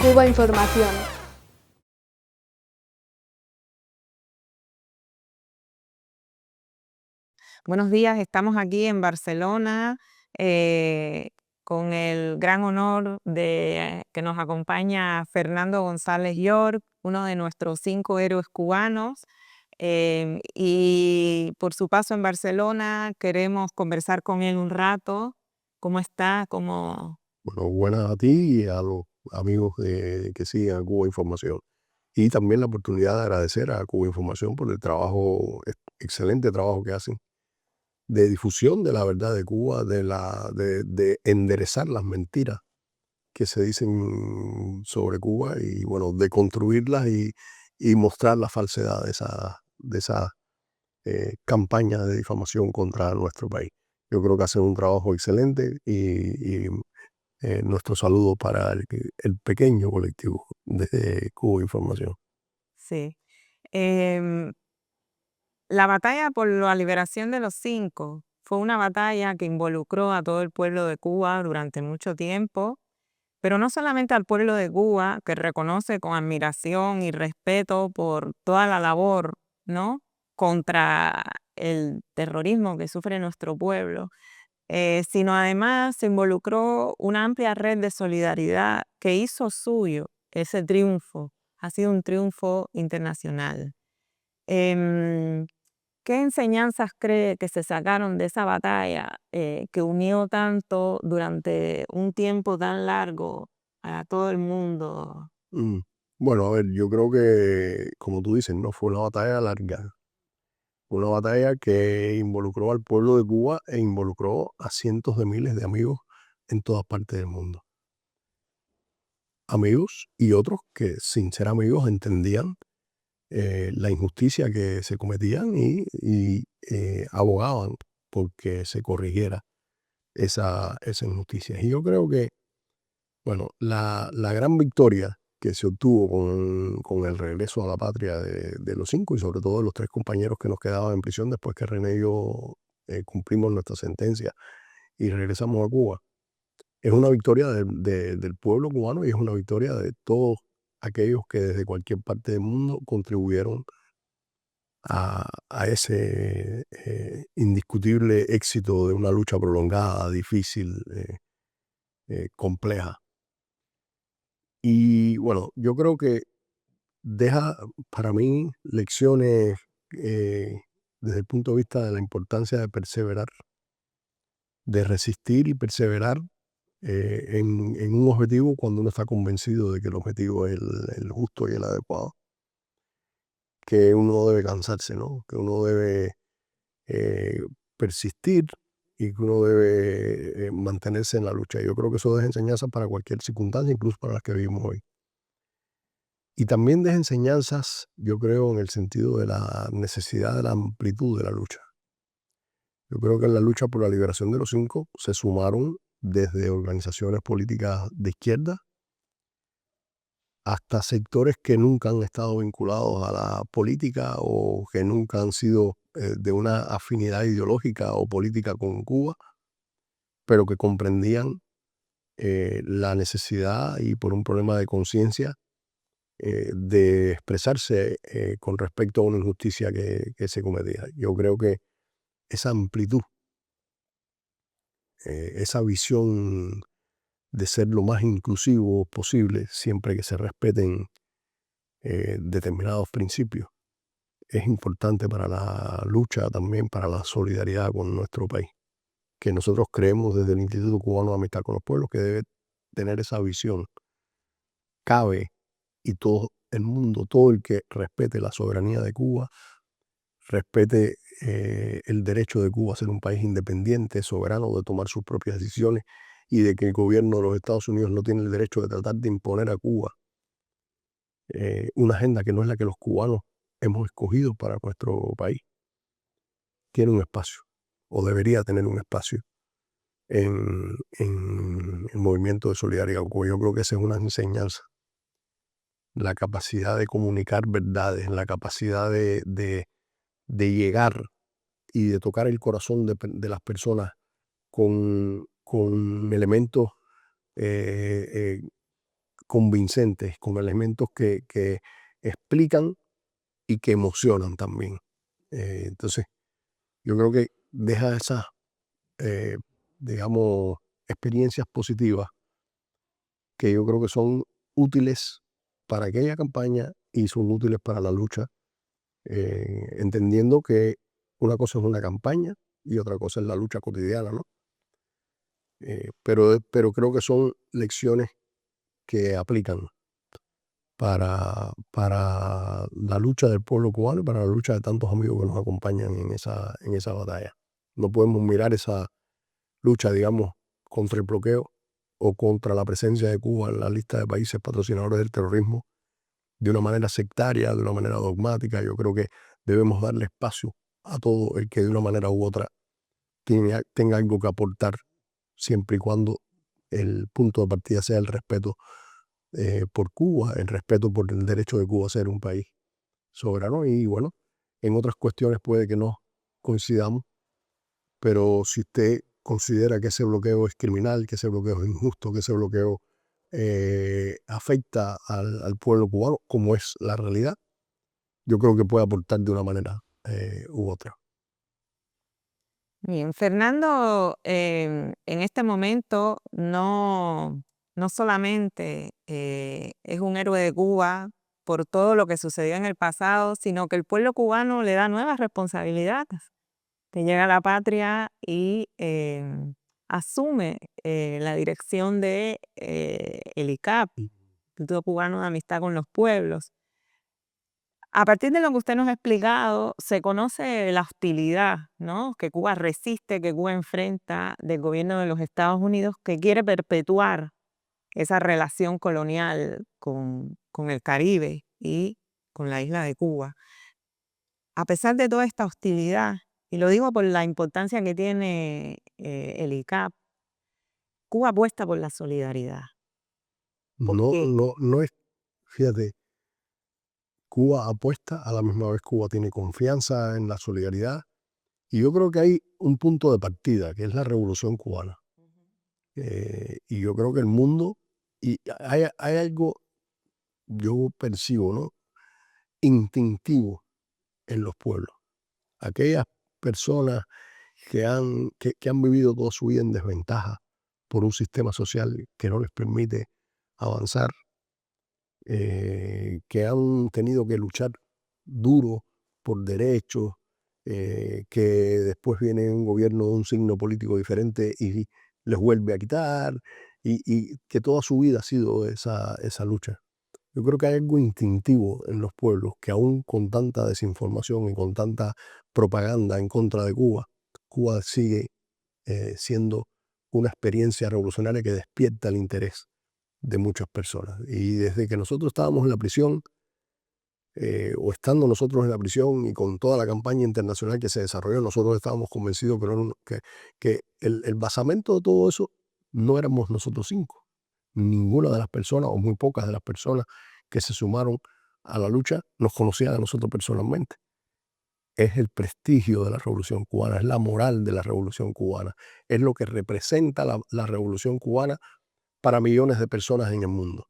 Cuba Información. Buenos días, estamos aquí en Barcelona con el gran honor de que nos acompaña Fernando González York, uno de nuestros 5 héroes cubanos. Y por su paso en Barcelona queremos conversar con él un rato. ¿Cómo está? Bueno, buenas a ti y a los amigos que siguen a Cuba Información. Y también la oportunidad de agradecer a Cuba Información por el trabajo, excelente trabajo que hacen de difusión de la verdad de Cuba, de enderezar las mentiras que se dicen sobre Cuba y bueno, de construirlas y mostrar la falsedad de esa campaña de difamación contra nuestro país. Yo creo que hacen un trabajo excelente y nuestro saludo para el pequeño colectivo de Cuba Información. Sí. La batalla por la liberación de los 5 fue una batalla que involucró a todo el pueblo de Cuba durante mucho tiempo, pero no solamente al pueblo de Cuba, que reconoce con admiración y respeto por toda la labor, ¿no?, contra el terrorismo que sufre nuestro pueblo, sino además se involucró una amplia red de solidaridad que hizo suyo ese triunfo. Ha sido un triunfo internacional. Em, ¿Qué enseñanzas cree que se sacaron de esa batalla que unió tanto durante un tiempo tan largo a todo el mundo? Bueno, a ver, yo creo que, como tú dices, no fue una batalla larga, una batalla que involucró al pueblo de Cuba e involucró a cientos de miles de amigos en todas partes del mundo. Amigos y otros que sin ser amigos entendían la injusticia que se cometían y abogaban porque se corrigiera esa injusticia. Y yo creo que, bueno, la gran victoria que se obtuvo con el regreso a la patria de los 5 y sobre todo de los 3 compañeros que nos quedaban en prisión después que René y yo cumplimos nuestra sentencia y regresamos a Cuba, es una victoria del pueblo cubano y es una victoria de todos aquellos que desde cualquier parte del mundo contribuyeron a ese indiscutible éxito de una lucha prolongada, difícil, compleja. Y bueno, yo creo que deja para mí lecciones desde el punto de vista de la importancia de perseverar, de resistir y perseverar en un objetivo cuando uno está convencido de que el objetivo es el justo y el adecuado, que uno no debe cansarse, ¿no? Que uno debe eh, persistir y que uno debe mantenerse en la lucha. Yo creo que eso deja enseñanzas para cualquier circunstancia, incluso para las que vivimos hoy. Y también deja enseñanzas, yo creo, en el sentido de la necesidad de la amplitud de la lucha. Yo creo que en la lucha por la liberación de los 5 se sumaron desde organizaciones políticas de izquierda hasta sectores que nunca han estado vinculados a la política o que nunca han sido de una afinidad ideológica o política con Cuba, pero que comprendían la necesidad y por un problema de conciencia de expresarse con respecto a una injusticia que se cometía. Yo creo que esa amplitud, esa visión de ser lo más inclusivo posible, siempre que se respeten determinados principios, es importante para la lucha, también para la solidaridad con nuestro país, que nosotros creemos desde el Instituto Cubano de Amistad con los Pueblos que debe tener esa visión. Cabe, y todo el mundo, todo el que respete la soberanía de Cuba, respete el derecho de Cuba a ser un país independiente, soberano, de tomar sus propias decisiones y de que el gobierno de los Estados Unidos no tiene el derecho de tratar de imponer a Cuba una agenda que no es la que los cubanos hemos escogido para nuestro país. Tiene un espacio, o debería tener un espacio en el movimiento de solidaridad con Cuba. Yo creo que esa es una enseñanza. La capacidad de comunicar verdades, la capacidad de llegar y de tocar el corazón de las personas con elementos convincentes, con elementos que explican y que emocionan también. Entonces, yo creo que deja esas, digamos, experiencias positivas que yo creo que son útiles para aquella campaña y son útiles para la lucha, entendiendo que una cosa es una campaña y otra cosa es la lucha cotidiana, ¿no? Pero creo que son lecciones que aplican para la lucha del pueblo cubano y para la lucha de tantos amigos que nos acompañan en esa batalla. No podemos mirar esa lucha, digamos, contra el bloqueo o contra la presencia de Cuba en la lista de países patrocinadores del terrorismo de una manera sectaria, de una manera dogmática. Yo creo que debemos darle espacio a todo el que de una manera u otra tenga algo que aportar, siempre y cuando el punto de partida sea el respeto por Cuba, el respeto por el derecho de Cuba a ser un país soberano. Y bueno, en otras cuestiones puede que no coincidamos, pero si usted considera que ese bloqueo es criminal, que ese bloqueo es injusto, que ese bloqueo afecta al pueblo cubano, como es la realidad, yo creo que puede aportar de una manera u otra. Bien, Fernando, en este momento no solamente es un héroe de Cuba por todo lo que sucedió en el pasado, sino que el pueblo cubano le da nuevas responsabilidades. Te llega a la patria y asume la dirección de el ICAP, Instituto Cubano de Amistad con los Pueblos. A partir de lo que usted nos ha explicado, se conoce la hostilidad, ¿no?, que Cuba resiste, que Cuba enfrenta del gobierno de los Estados Unidos, que quiere perpetuar esa relación colonial con el Caribe y con la isla de Cuba. A pesar de toda esta hostilidad, y lo digo por la importancia que tiene el ICAP, Cuba apuesta por la solidaridad. No, Porque no es, fíjate, Cuba apuesta, a la misma vez Cuba tiene confianza en la solidaridad, y yo creo que hay un punto de partida, que es la Revolución Cubana. Y yo creo que el mundo, y hay algo, yo percibo, ¿no?, instintivo en los pueblos. Aquellas personas que han vivido toda su vida en desventaja por un sistema social que no les permite avanzar, que han tenido que luchar duro por derechos, que después viene un gobierno de un signo político diferente y les vuelve a quitar, y que toda su vida ha sido esa lucha. Yo creo que hay algo instintivo en los pueblos que aún con tanta desinformación y con tanta propaganda en contra de Cuba, Cuba sigue siendo una experiencia revolucionaria que despierta el interés de muchas personas. Y desde que nosotros estábamos en la prisión, o estando nosotros en la prisión y con toda la campaña internacional que se desarrolló, nosotros estábamos convencidos que el basamento de todo eso no éramos nosotros cinco. Ninguna de las personas, o muy pocas de las personas que se sumaron a la lucha, nos conocían a nosotros personalmente. Es el prestigio de la Revolución Cubana, es la moral de la Revolución Cubana, es lo que representa la Revolución Cubana para millones de personas en el mundo.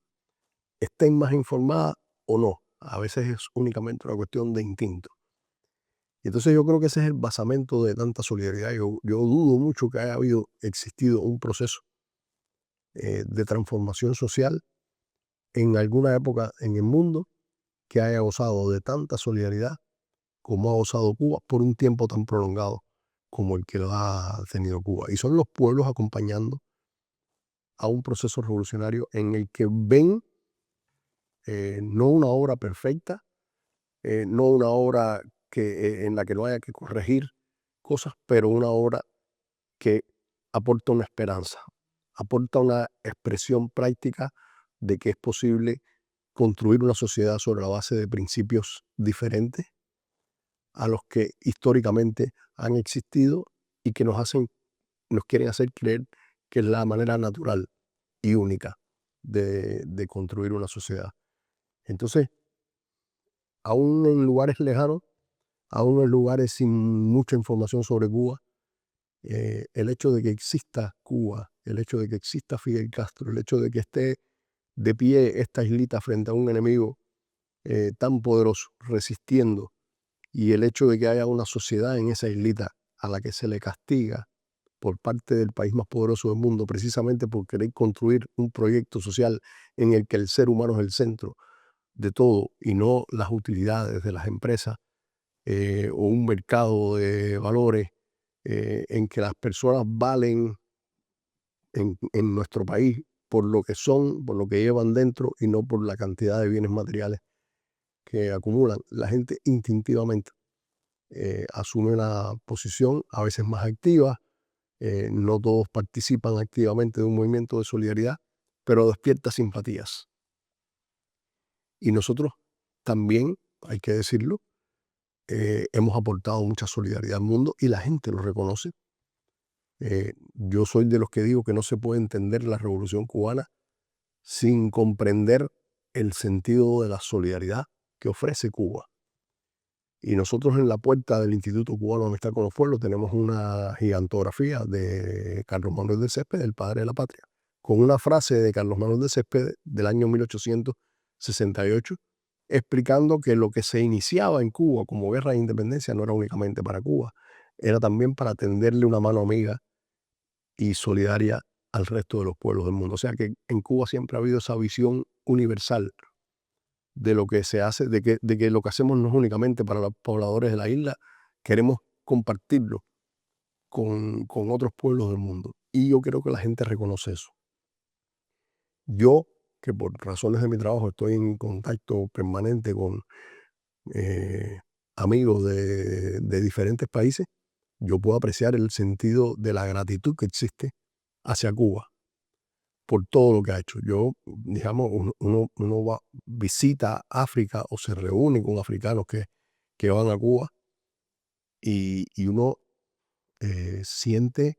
Estén más informadas o no, a veces es únicamente una cuestión de instinto. Y entonces yo creo que ese es el basamento de tanta solidaridad. Yo dudo mucho que haya existido un proceso de transformación social en alguna época en el mundo que haya gozado de tanta solidaridad como ha gozado Cuba por un tiempo tan prolongado como el que lo ha tenido Cuba. Y son los pueblos acompañando a un proceso revolucionario en el que ven no una obra perfecta, no una obra en la que no haya que corregir cosas, pero una obra que aporta una esperanza, aporta una expresión práctica de que es posible construir una sociedad sobre la base de principios diferentes a los que históricamente han existido y que nos quieren hacer creer que es la manera natural y única de construir una sociedad. Entonces, aún en lugares lejanos, aún en lugares sin mucha información sobre Cuba, el hecho de que exista Cuba, el hecho de que exista Fidel Castro, el hecho de que esté de pie esta islita frente a un enemigo tan poderoso, resistiendo, y el hecho de que haya una sociedad en esa islita a la que se le castiga por parte del país más poderoso del mundo, precisamente por querer construir un proyecto social en el que el ser humano es el centro de todo y no las utilidades de las empresas, o un mercado de valores en que las personas valen en nuestro país por lo que son, por lo que llevan dentro y no por la cantidad de bienes materiales que acumulan. La gente instintivamente asume una posición a veces más activa. No todos participan activamente de un movimiento de solidaridad, pero despierta simpatías. Y nosotros también, hay que decirlo, hemos aportado mucha solidaridad al mundo y la gente lo reconoce. Yo soy de los que digo que no se puede entender la Revolución Cubana sin comprender el sentido de la solidaridad que ofrece Cuba. Y nosotros en la puerta del Instituto Cubano de Amistad con los Pueblos tenemos una gigantografía de Carlos Manuel de Céspedes, el padre de la patria, con una frase de Carlos Manuel de Céspedes del año 1868, explicando que lo que se iniciaba en Cuba como guerra de independencia no era únicamente para Cuba, era también para tenderle una mano amiga y solidaria al resto de los pueblos del mundo. O sea que en Cuba siempre ha habido esa visión universal de lo que se hace, de que lo que hacemos no es únicamente para los pobladores de la isla, queremos compartirlo con otros pueblos del mundo. Y yo creo que la gente reconoce eso. Yo, que por razones de mi trabajo estoy en contacto permanente con amigos de diferentes países, yo puedo apreciar el sentido de la gratitud que existe hacia Cuba por todo lo que ha hecho. Yo, digamos, uno visita África o se reúne con africanos que van a Cuba y uno siente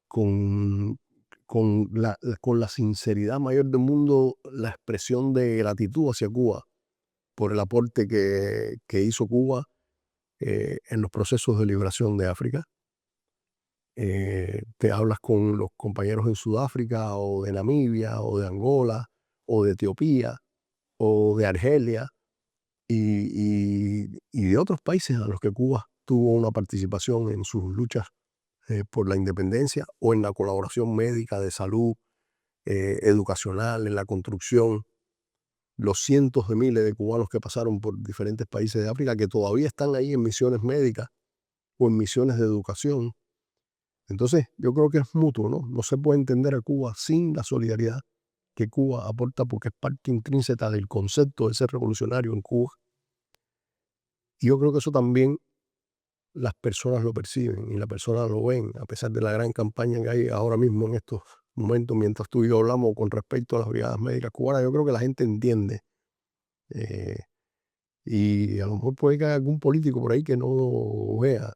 con la sinceridad mayor del mundo la expresión de gratitud hacia Cuba por el aporte que hizo Cuba en los procesos de liberación de África. Te hablas con los compañeros en Sudáfrica o de Namibia o de Angola o de Etiopía o de Argelia y de otros países a los que Cuba tuvo una participación en sus luchas por la independencia o en la colaboración médica, de salud, educacional, en la construcción. Los cientos de miles de cubanos que pasaron por diferentes países de África que todavía están ahí en misiones médicas o en misiones de educación. Entonces, yo creo que es mutuo, ¿no? No se puede entender a Cuba sin la solidaridad que Cuba aporta porque es parte intrínseca del concepto de ser revolucionario en Cuba. Y yo creo que eso también las personas lo perciben y las personas lo ven, a pesar de la gran campaña que hay ahora mismo en estos momentos, mientras tú y yo hablamos con respecto a las brigadas médicas cubanas. Yo creo que la gente entiende. eh, y a lo mejor puede que haya algún político por ahí que no lo vea,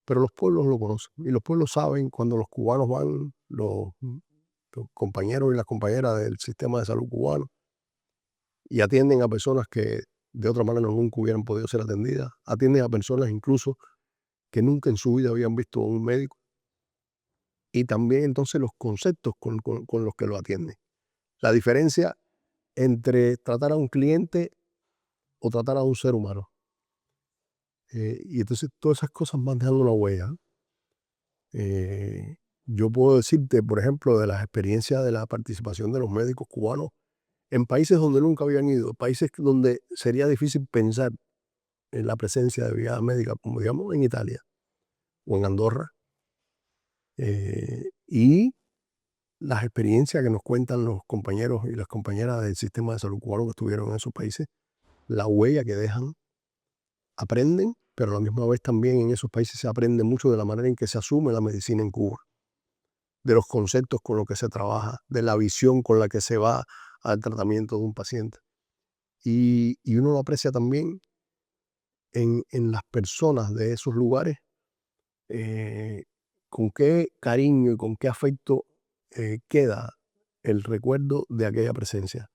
pero los pueblos lo conocen y los pueblos saben cuando los cubanos van, los compañeros y las compañeras del sistema de salud cubano y atienden a personas que de otra manera nunca hubieran podido ser atendidas, atienden a personas incluso que nunca en su vida habían visto a un médico, y también entonces los conceptos con los que lo atienden. La diferencia entre tratar a un cliente o tratar a un ser humano. Y entonces todas esas cosas van dejando una huella. Yo puedo decirte, por ejemplo, de las experiencias de la participación de los médicos cubanos en países donde nunca habían ido, países donde sería difícil pensar en la presencia de brigadas médicas, como digamos en Italia o en Andorra, y las experiencias que nos cuentan los compañeros y las compañeras del sistema de salud cubano que estuvieron en esos países, la huella que dejan, aprenden, pero a la misma vez también en esos países se aprende mucho de la manera en que se asume la medicina en Cuba, de los conceptos con los que se trabaja, de la visión con la que se va al tratamiento de un paciente. Y uno lo aprecia también en las personas de esos lugares, con qué cariño y con qué afecto queda el recuerdo de aquella presencia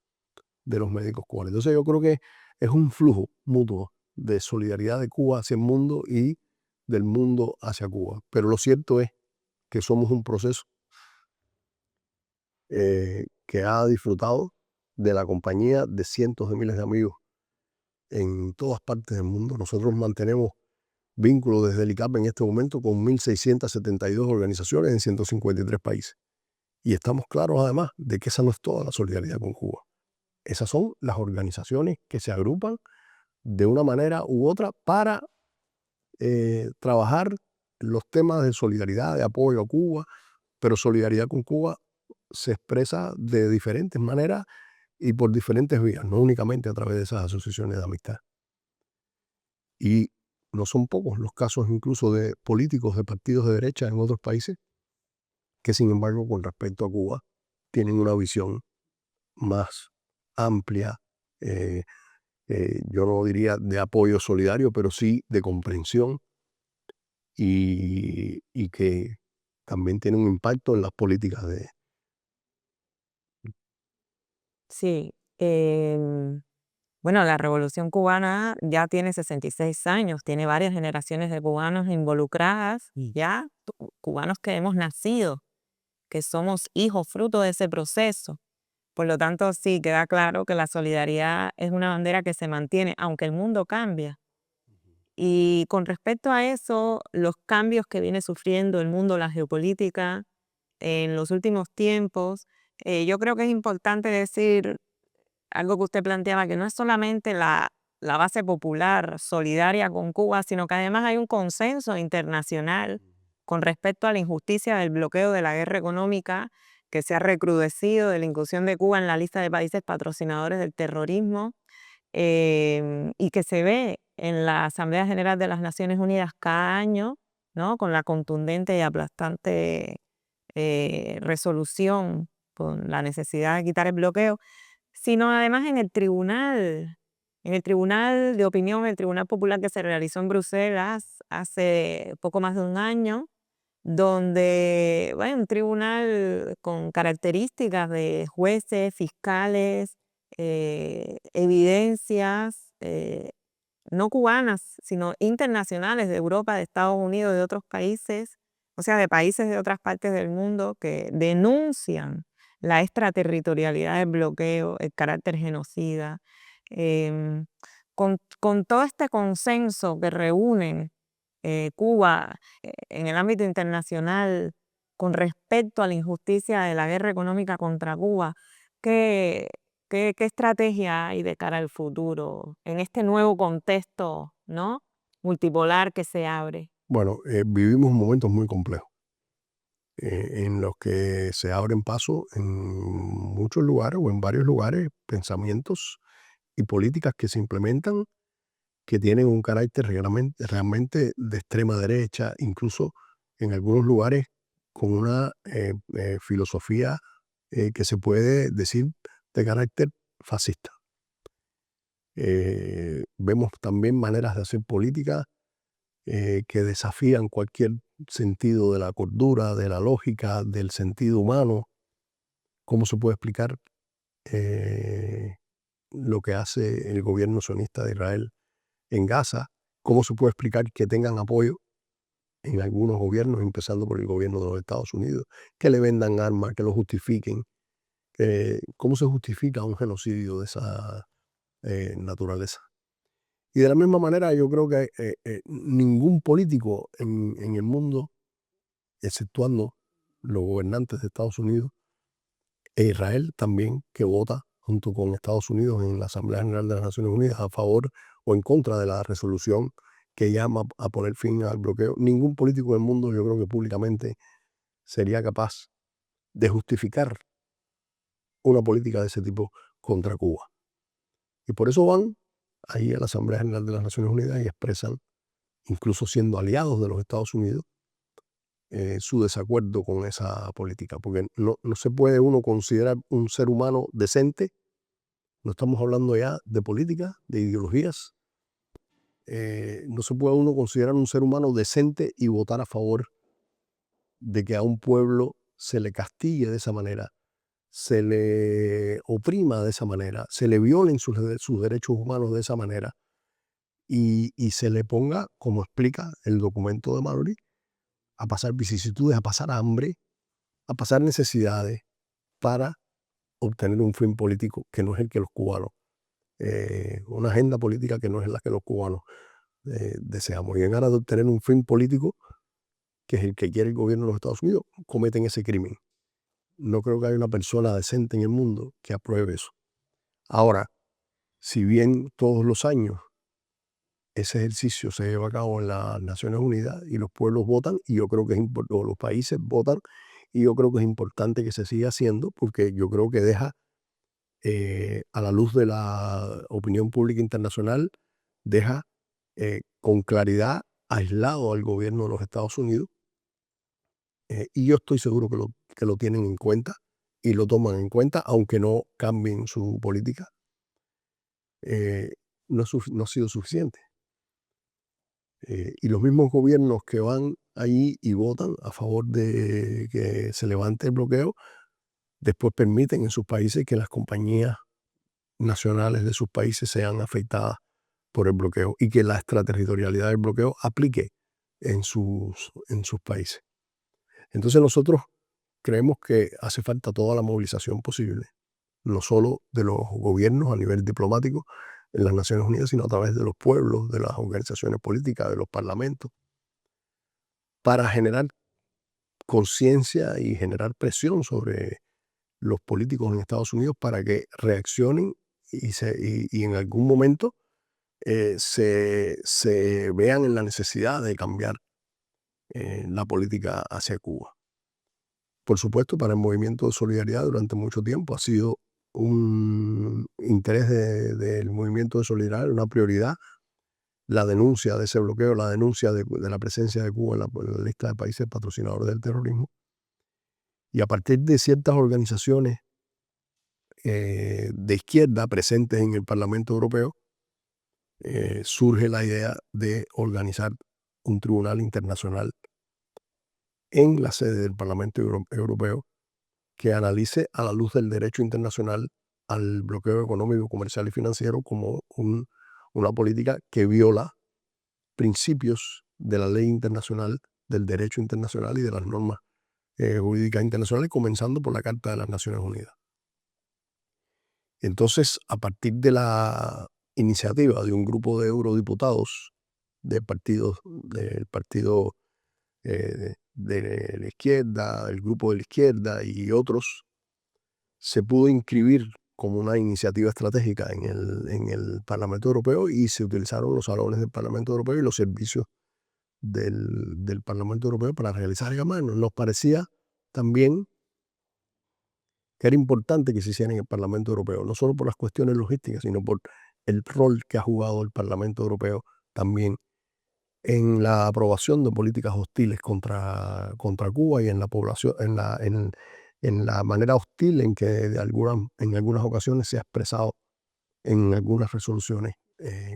de los médicos cubanos. Entonces yo creo que es un flujo mutuo de solidaridad de Cuba hacia el mundo y del mundo hacia Cuba. Pero lo cierto es que somos un proceso que ha disfrutado de la compañía de cientos de miles de amigos en todas partes del mundo. Nosotros mantenemos vínculos desde el ICAP en este momento con 1.672 organizaciones en 153 países. Y estamos claros además de que esa no es toda la solidaridad con Cuba. Esas son las organizaciones que se agrupan de una manera u otra para trabajar los temas de solidaridad, de apoyo a Cuba, pero solidaridad con Cuba se expresa de diferentes maneras y por diferentes vías, no únicamente a través de esas asociaciones de amistad. Y no son pocos los casos incluso de políticos de partidos de derecha en otros países que, sin embargo, con respecto a Cuba, tienen una visión más amplia, yo no diría de apoyo solidario, pero sí de comprensión y que también tiene un impacto en las políticas de... Sí. Bueno, la Revolución Cubana ya tiene 66 años, tiene varias generaciones de cubanos involucradas, y ya cubanos que hemos nacido, que somos hijos fruto de ese proceso. Por lo tanto, sí, queda claro que la solidaridad es una bandera que se mantiene, aunque el mundo cambia. Y con respecto a eso, los cambios que viene sufriendo el mundo, la geopolítica, en los últimos tiempos, yo creo que es importante decir algo que usted planteaba, que no es solamente la base popular solidaria con Cuba, sino que además hay un consenso internacional con respecto a la injusticia del bloqueo de la guerra económica que se ha recrudecido, de la inclusión de Cuba en la lista de países patrocinadores del terrorismo, y que se ve en la Asamblea General de las Naciones Unidas cada año, ¿no? Con la contundente y aplastante resolución con la necesidad de quitar el bloqueo, sino además en el Tribunal de Opinión, el Tribunal Popular que se realizó en Bruselas hace poco más de un año, donde, bueno, un tribunal con características de jueces, fiscales, evidencias, no cubanas, sino internacionales de Europa, de Estados Unidos, de otros países, o sea, de países de otras partes del mundo que denuncian la extraterritorialidad del bloqueo, el carácter genocida. Em, con todo este consenso que reúnen Cuba en el ámbito internacional con respecto a la injusticia de la guerra económica contra Cuba, ¿qué, qué estrategia hay de cara al futuro en este nuevo contexto, ¿no? multipolar que se abre? Bueno, vivimos momentos muy complejos en los que se abren paso en muchos lugares o en varios lugares pensamientos y políticas que se implementan que tienen un carácter realmente de extrema derecha, incluso en algunos lugares con una filosofía que se puede decir de carácter fascista. Vemos también maneras de hacer política que desafían cualquier sentido de la cordura, de la lógica, del sentido humano. ¿Cómo se puede explicar lo que hace el gobierno sionista de Israel en Gaza? ¿Cómo se puede explicar que tengan apoyo en algunos gobiernos, empezando por el gobierno de los Estados Unidos, que le vendan armas, que lo justifiquen? ¿Cómo se justifica un genocidio de esa naturaleza? Y de la misma manera yo creo que ningún político en el mundo, exceptuando los gobernantes de Estados Unidos e Israel también, que vota junto con Estados Unidos en la Asamblea General de las Naciones Unidas a favor o en contra de la resolución que llama a poner fin al bloqueo, ningún político del mundo, yo creo que públicamente, sería capaz de justificar una política de ese tipo contra Cuba. Y por eso van ahí a la Asamblea General de las Naciones Unidas y expresan, incluso siendo aliados de los Estados Unidos, su desacuerdo con esa política, porque no se puede uno considerar un ser humano decente, no estamos hablando ya de política, de ideologías, no se puede uno considerar un ser humano decente y votar a favor de que a un pueblo se le castigue de esa manera, se le oprima de esa manera, se le violen sus derechos humanos de esa manera y se le ponga, como explica el documento de Mallory, a pasar vicisitudes, a pasar hambre, a pasar necesidades para obtener un fin político que no es el que los cubanos, una agenda política que no es la que los cubanos deseamos. Y en aras de obtener un fin político, que es el que quiere el gobierno de los Estados Unidos, cometen ese crimen. No creo que haya una persona decente en el mundo que apruebe eso. Ahora, si bien todos los años ese ejercicio se lleva a cabo en las Naciones Unidas y los pueblos votan, y yo creo que es o los países votan, y yo creo que es importante que se siga haciendo, porque yo creo que deja a la luz de la opinión pública internacional, deja con claridad aislado al gobierno de los Estados Unidos, y yo estoy seguro que lo tienen en cuenta y lo toman en cuenta, aunque no cambien su política. No ha sido suficiente. Y los mismos gobiernos que van allí y votan a favor de que se levante el bloqueo, después permiten en sus países que las compañías nacionales de sus países sean afectadas por el bloqueo y que la extraterritorialidad del bloqueo aplique en sus países. Entonces nosotros creemos que hace falta toda la movilización posible, no solo de los gobiernos a nivel diplomático en las Naciones Unidas, sino a través de los pueblos, de las organizaciones políticas, de los parlamentos, para generar conciencia y generar presión sobre los políticos en Estados Unidos para que reaccionen y en algún momento se vean en la necesidad de cambiar la política hacia Cuba. Por supuesto, para el movimiento de solidaridad durante mucho tiempo ha sido un interés del movimiento de solidaridad, una prioridad, la denuncia de ese bloqueo, la denuncia de la presencia de Cuba en la lista de países patrocinadores del terrorismo. Y a partir de ciertas organizaciones de izquierda presentes en el Parlamento Europeo, surge la idea de organizar un tribunal internacional en la sede del Parlamento Europeo que analice a la luz del derecho internacional al bloqueo económico, comercial y financiero como una política que viola principios de la ley internacional, del derecho internacional y de las normas jurídicas internacionales, comenzando por la Carta de las Naciones Unidas. Entonces, a partir de la iniciativa de un grupo de eurodiputados del partido de la izquierda, el grupo de la izquierda y otros, se pudo inscribir como una iniciativa estratégica en el Parlamento Europeo y se utilizaron los salones del Parlamento Europeo y los servicios del Parlamento Europeo para realizar llamadas. Nos parecía también que era importante que se hiciera en el Parlamento Europeo, no solo por las cuestiones logísticas, sino por el rol que ha jugado el Parlamento Europeo también en la aprobación de políticas hostiles contra Cuba y en la población, en la manera hostil en que en algunas ocasiones se ha expresado en algunas resoluciones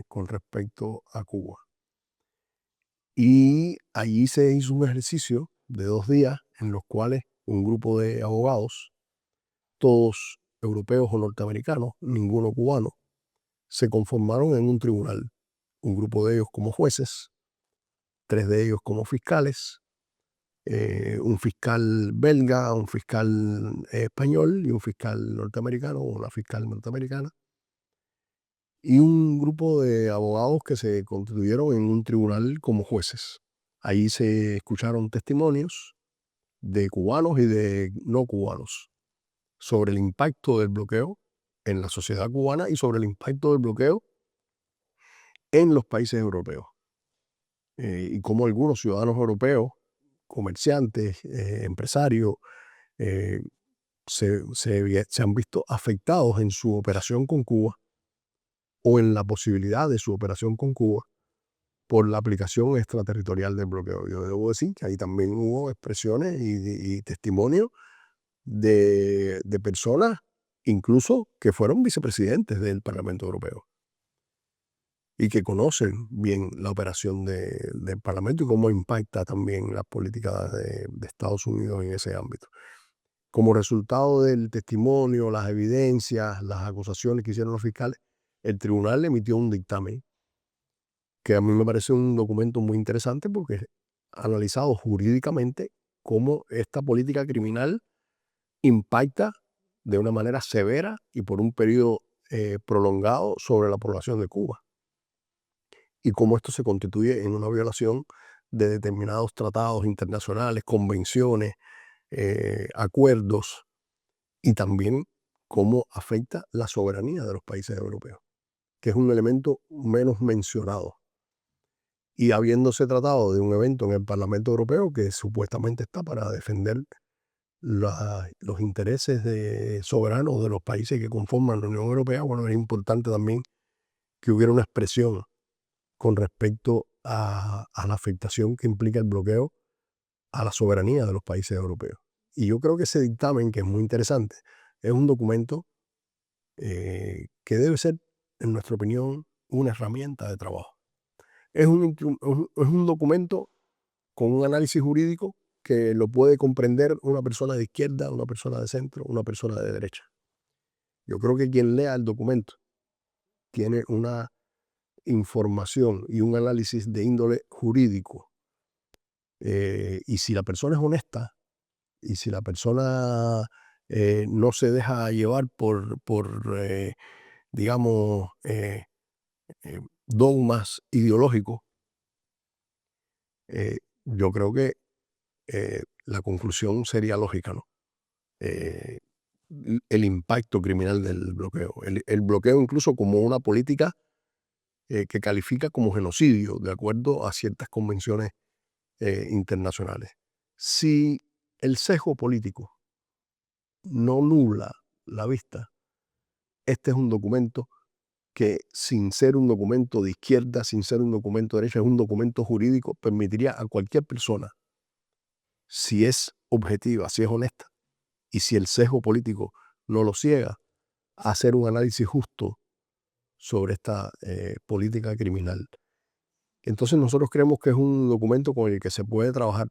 con respecto a Cuba. Y allí se hizo un ejercicio de 2 días en los cuales un grupo de abogados, todos europeos o norteamericanos, ninguno cubano, se conformaron en un tribunal, un grupo de ellos como jueces, 3 de ellos como fiscales, un fiscal belga, un fiscal español y un fiscal norteamericano, o una fiscal norteamericana, y un grupo de abogados que se constituyeron en un tribunal como jueces. Ahí se escucharon testimonios de cubanos y de no cubanos sobre el impacto del bloqueo en la sociedad cubana y sobre el impacto del bloqueo en los países europeos. Y cómo algunos ciudadanos europeos, comerciantes, empresarios, se han visto afectados en su operación con Cuba o en la posibilidad de su operación con Cuba por la aplicación extraterritorial del bloqueo. Yo debo decir que ahí también hubo expresiones y testimonios de personas incluso que fueron vicepresidentes del Parlamento Europeo y que conocen bien la operación del Parlamento y cómo impacta también las políticas de Estados Unidos en ese ámbito. Como resultado del testimonio, las evidencias, las acusaciones que hicieron los fiscales, el tribunal emitió un dictamen que a mí me parece un documento muy interesante porque ha analizado jurídicamente cómo esta política criminal impacta de una manera severa y por un periodo prolongado sobre la población de Cuba. Y cómo esto se constituye en una violación de determinados tratados internacionales, convenciones, acuerdos, y también cómo afecta la soberanía de los países europeos, que es un elemento menos mencionado. Y habiéndose tratado de un evento en el Parlamento Europeo que supuestamente está para defender los intereses soberanos de los países que conforman la Unión Europea, bueno, es importante también que hubiera una expresión con respecto a la afectación que implica el bloqueo a la soberanía de los países europeos. Y yo creo que ese dictamen, que es muy interesante, es un documento que debe ser, en nuestra opinión, una herramienta de trabajo. Es un documento con un análisis jurídico que lo puede comprender una persona de izquierda, una persona de centro, una persona de derecha. Yo creo que quien lea el documento tiene una información y un análisis de índole jurídico. Y si la persona es honesta, y si la persona no se deja llevar por digamos, dogmas ideológicos, yo creo que la conclusión sería lógica, ¿no? El impacto criminal del bloqueo. El bloqueo incluso como una política que califica como genocidio, de acuerdo a ciertas convenciones internacionales. Si el sesgo político no nubla la vista, este es un documento que, sin ser un documento de izquierda, sin ser un documento de derecha, es un documento jurídico, permitiría a cualquier persona, si es objetiva, si es honesta, y si el sesgo político no lo ciega, hacer un análisis justo sobre esta política criminal. Entonces nosotros creemos que es un documento con el que se puede trabajar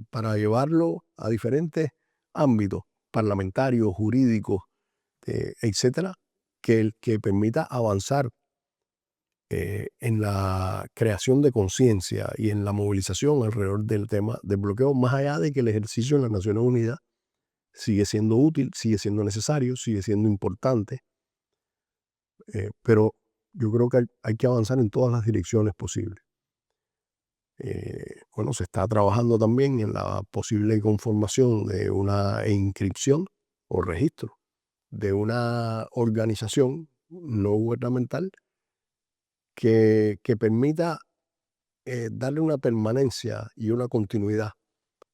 para llevarlo a diferentes ámbitos parlamentarios, jurídicos, etcétera, que permita avanzar en la creación de conciencia y en la movilización alrededor del tema del bloqueo, más allá de que el ejercicio en las Naciones Unidas sigue siendo útil, sigue siendo necesario, sigue siendo importante, pero yo creo que hay que avanzar en todas las direcciones posibles. Bueno, se está trabajando también en la posible conformación de una inscripción o registro de una organización no gubernamental que permita darle una permanencia y una continuidad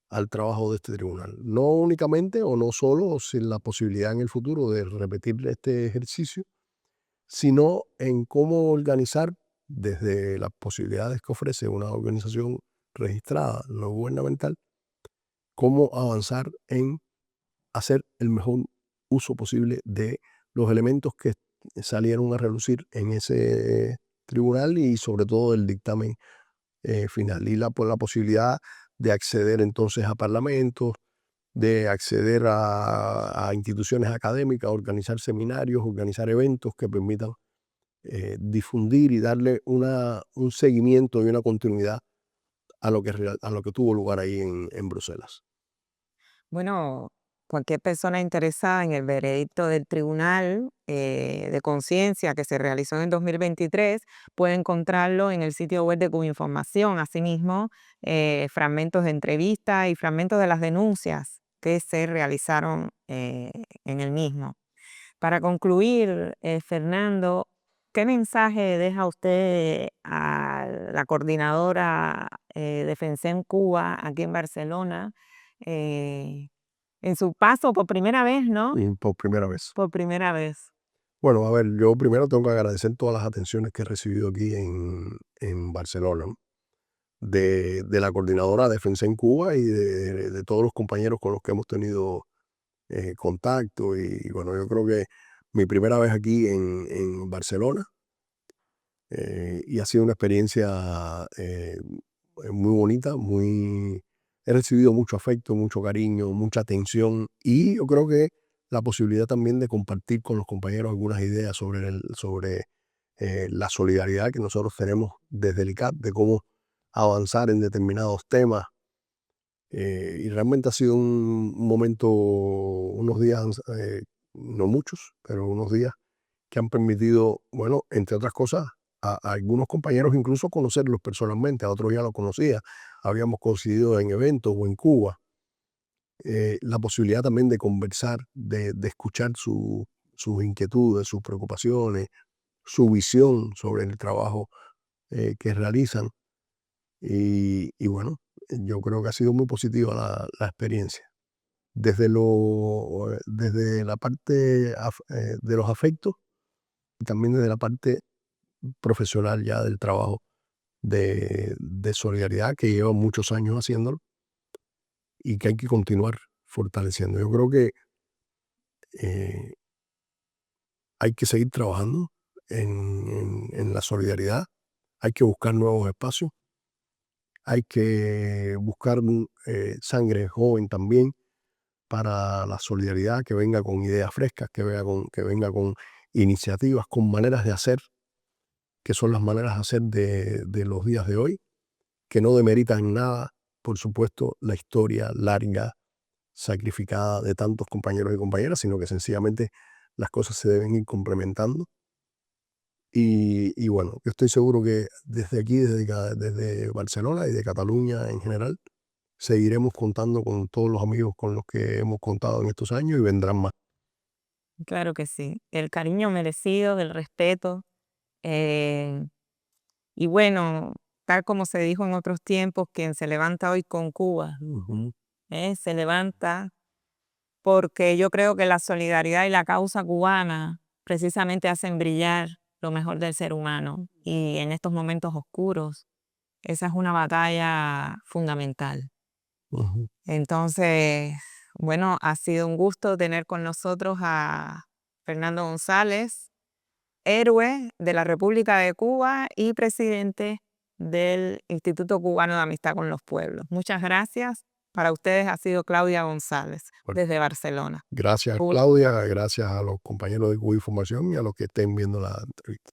al trabajo de este tribunal. No únicamente o no solo sin la posibilidad en el futuro de repetir este ejercicio, sino en cómo organizar desde las posibilidades que ofrece una organización registrada no gubernamental, cómo avanzar en hacer el mejor uso posible de los elementos que salieron a relucir en ese tribunal y sobre todo el dictamen final. Y la posibilidad de acceder entonces a parlamentos, de acceder a instituciones académicas, organizar seminarios, organizar eventos que permitan difundir y darle un seguimiento y una continuidad a lo que tuvo lugar ahí en Bruselas. Bueno, cualquier persona interesada en el veredicto del Tribunal de Conciencia que se realizó en el 2023 puede encontrarlo en el sitio web de Cubinformación. Asimismo, fragmentos de entrevistas y fragmentos de las denuncias que se realizaron en el mismo. Para concluir, Fernando, ¿qué mensaje deja usted a la coordinadora Defensé en Cuba, aquí en Barcelona, en su paso por primera vez, ¿no? Y por primera vez. Por primera vez. Bueno, a ver, yo primero tengo que agradecer todas las atenciones que he recibido aquí en Barcelona, ¿no? de la coordinadora Defensé en Cuba y de todos los compañeros con los que hemos tenido contacto. Y bueno, yo creo que mi primera vez aquí en Barcelona y ha sido una experiencia muy bonita, he recibido mucho afecto, mucho cariño, mucha atención y yo creo que la posibilidad también de compartir con los compañeros algunas ideas sobre la solidaridad que nosotros tenemos desde el ICAP, de cómo avanzar en determinados temas Y realmente ha sido un momento, unos días, no muchos, pero unos días que han permitido, bueno, entre otras cosas, a algunos compañeros incluso conocerlos personalmente, a otros ya los conocía, habíamos coincidido en eventos o en Cuba. La posibilidad también de conversar, de escuchar sus inquietudes, sus preocupaciones, su visión sobre el trabajo que realizan. Y bueno, yo creo que ha sido muy positiva la experiencia. Desde la parte de los afectos y también desde la parte profesional ya del trabajo de solidaridad que lleva muchos años haciéndolo y que hay que continuar fortaleciendo. Yo creo que eh, hay que seguir trabajando en la solidaridad, hay que buscar nuevos espacios, hay que buscar sangre joven también para la solidaridad, que venga con ideas frescas, que venga con iniciativas, con maneras de hacer, que son las maneras de hacer de los días de hoy, que no demeritan en nada, por supuesto, la historia larga, sacrificada de tantos compañeros y compañeras, sino que sencillamente las cosas se deben ir complementando. Y bueno, yo estoy seguro que desde aquí, desde Barcelona y de Cataluña en general, seguiremos contando con todos los amigos con los que hemos contado en estos años y vendrán más. Claro que sí. El cariño merecido, el respeto. eh, y bueno, tal como se dijo en otros tiempos, quien se levanta hoy con Cuba, Ujú, se levanta porque yo creo que la solidaridad y la causa cubana precisamente hacen brillar lo mejor del ser humano. Y en estos momentos oscuros, esa es una batalla fundamental. ujú. Entonces, bueno, ha sido un gusto tener con nosotros a Fernando González, héroe de la República de Cuba y presidente del Instituto Cubano de Amistad con los Pueblos. Muchas gracias. Para ustedes ha sido Claudia González, Bueno, desde Barcelona. gracias Ru- Claudia, gracias a los compañeros de Cuba Información y a los que estén viendo la entrevista.